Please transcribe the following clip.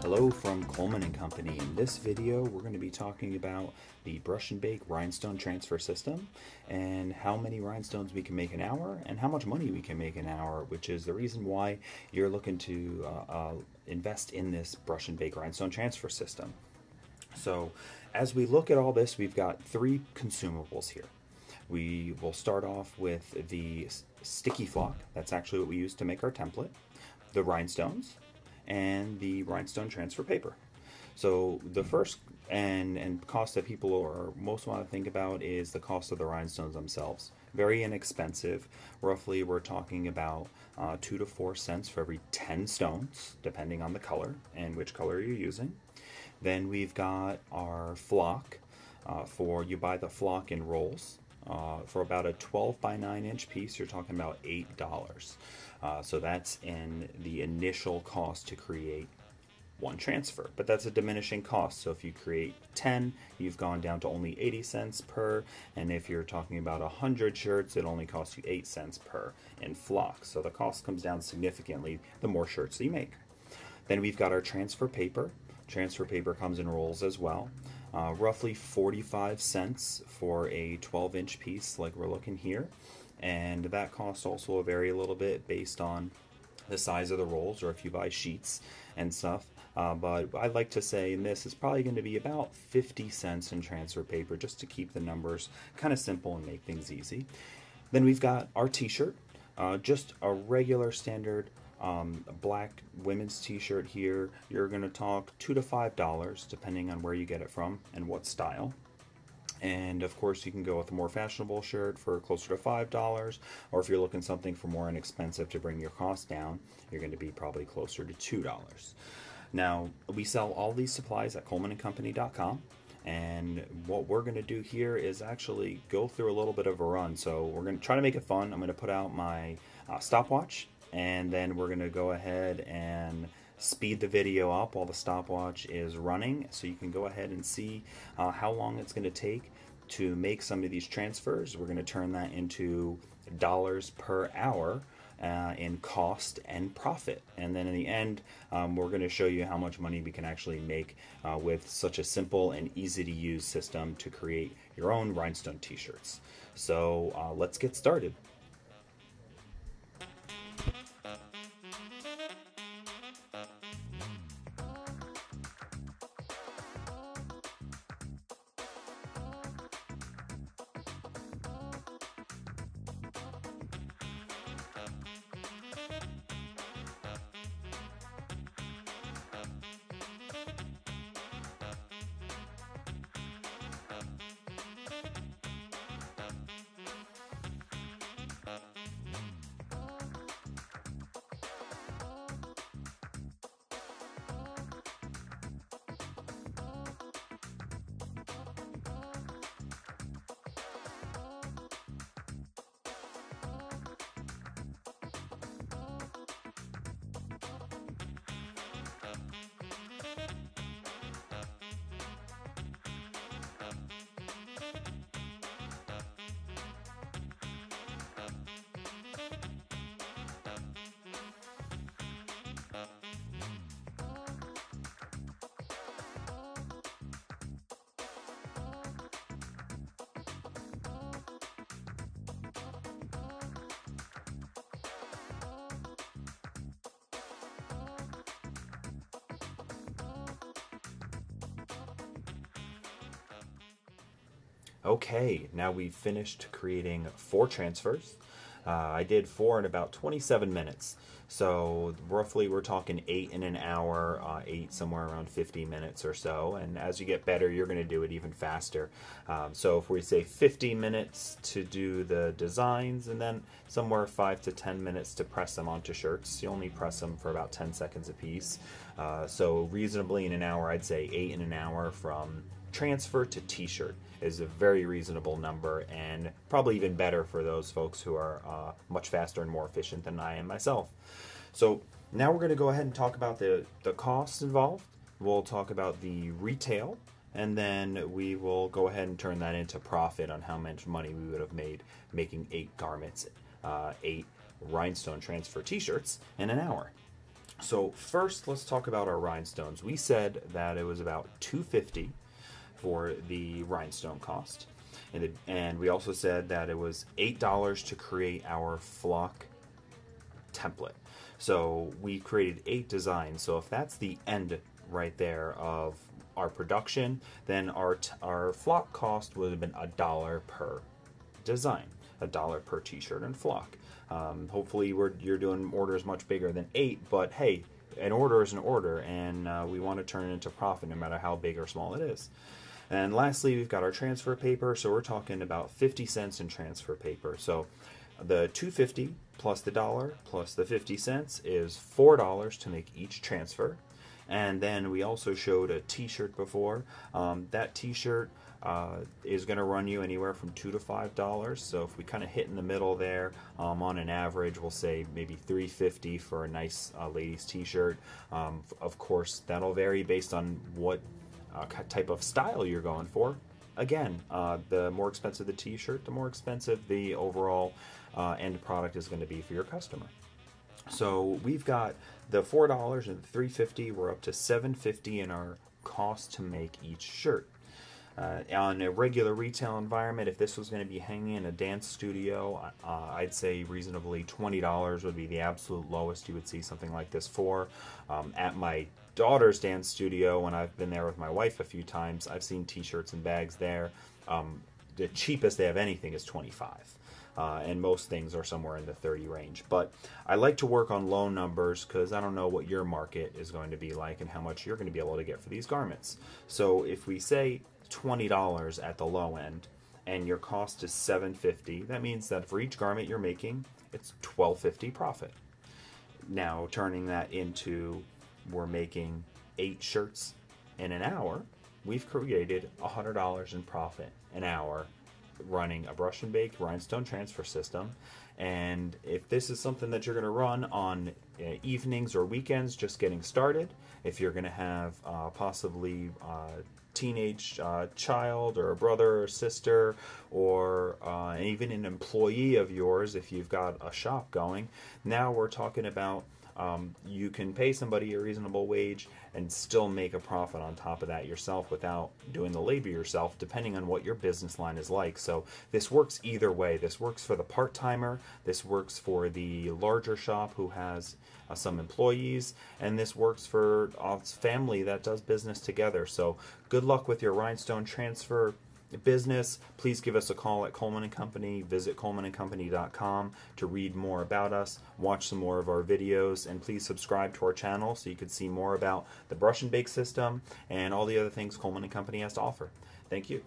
Hello from Coleman and Company. In this video, we're going to be talking about the brush and bake rhinestone transfer system and how many rhinestones we can make an hour and how much money we can make an hour, which is the reason why you're looking to invest in this brush and bake rhinestone transfer system. So as we look at all this, we've got three consumables here. We will start off with the sticky flock. That's actually what we use to make our template, the rhinestones, and the rhinestone transfer paper. So the first and cost that people are most want to think about is the cost of the rhinestones themselves. Very inexpensive. Roughly we're talking about 2 to 4 cents for every 10 stones, depending on the color and which color you're using. Then we've got our flock. You buy the flock in rolls. For about a 12 by 9 inch piece, you're talking about $8. So that's in the initial cost to create one transfer, but that's a diminishing cost. So if you create 10, you've gone down to only 80 cents per, and if you're talking about 100 shirts, it only costs you 8 cents per in flock. So the cost comes down significantly the more shirts that you make. Then we've got our transfer paper. Transfer paper comes in rolls as well. Roughly 45 cents for a 12-inch piece like we're looking here. And that cost also will vary a little bit based on the size of the rolls or if you buy sheets and stuff. But I'd like to say in this is probably going to be about 50 cents in transfer paper, just to keep the numbers kind of simple and make things easy. Then we've got our t-shirt, just a regular standard black women's t-shirt here. You're going to talk $2 to $5 depending on where you get it from and what style. And of course you can go with a more fashionable shirt for closer to $5, or if you're looking something for more inexpensive to bring your cost down, you're going to be probably closer to $2. Now we sell all these supplies at colemanandcompany.com, and what we're going to do here is actually go through a little bit of a run. So we're going to try to make it fun. I'm going to put out my stopwatch, and then we're going to go ahead and speed the video up while the stopwatch is running, so you can go ahead and see how long it's going to take to make some of these transfers. We're going to turn that into dollars per hour in cost and profit, and then in the end we're going to show you how much money we can actually make with such a simple and easy to use system to create your own rhinestone t-shirts. So let's get started. Okay, now we've finished creating 4 transfers. I did 4 in about 27 minutes. So roughly we're talking 8 in an hour, 8 somewhere around 50 minutes or so. And as you get better, you're going to do it even faster. So if we say 50 minutes to do the designs, and then somewhere 5 to 10 minutes to press them onto shirts. You only press them for about 10 seconds a piece. So reasonably in an hour, I'd say 8 in an hour from transfer to t-shirt is a very reasonable number, and probably even better for those folks who are much faster and more efficient than I am myself. So now we're going to go ahead and talk about the costs involved. We'll talk about the retail and then we will go ahead and turn that into profit on how much money we would have made making 8 garments, 8 rhinestone transfer t-shirts in an hour. So first, let's talk about our rhinestones. We said that it was about $2.50 for the rhinestone cost, and we also said that it was $8 to create our flock template. So we created 8 designs. So if that's the end right there of our production, then our flock cost would have been $1 per design, $1 per t-shirt and flock. Hopefully you're doing orders much bigger than 8, but hey, an order is an order, and we want to turn it into profit no matter how big or small it is. And lastly, we've got our transfer paper, so we're talking about 50 cents in transfer paper. So the $2.50 plus the $1 plus the 50 cents is $4 to make each transfer. And then we also showed a t-shirt before. That t-shirt is going to run you anywhere from $2 to $5. So if we kind of hit in the middle there, on an average, we'll say maybe $3.50 for a nice ladies t-shirt. Of course, that'll vary based on what type of style you're going for. Again, the more expensive the t-shirt, the more expensive the overall end product is going to be for your customer. So we've got the $4 and the $3.50. We're up to $7.50 in our cost to make each shirt. On a regular retail environment, if this was going to be hanging in a dance studio, I'd say reasonably $20 would be the absolute lowest you would see something like this for. At my daughter's dance studio, when I've been there with my wife a few times, I've seen t-shirts and bags there. The cheapest they have anything is $25. And most things are somewhere in the 30 range. But I like to work on low numbers because I don't know what your market is going to be like and how much you're going to be able to get for these garments. So if we say $20 at the low end and your cost is $7.50, that means that for each garment you're making, it's $12.50 profit. Now turning that into, we're making 8 shirts in an hour, we've created $100 in profit an hour running a brush and bake rhinestone transfer system. And if this is something that you're going to run on evenings or weekends just getting started, if you're going to have possibly a teenage child or a brother or sister, or even an employee of yours, if you've got a shop going, now we're talking about you can pay somebody a reasonable wage and still make a profit on top of that yourself without doing the labor yourself, depending on what your business line is like. So this works either way. This works for the part-timer, this works for the larger shop who has some employees, and this works for family that does business together. So good luck with your rhinestone transfer business. Please give us a call at Coleman & Company. Visit colemanandcompany.com to read more about us, watch some more of our videos, and please subscribe to our channel so you can see more about the brush and bake system and all the other things Coleman & Company has to offer. Thank you.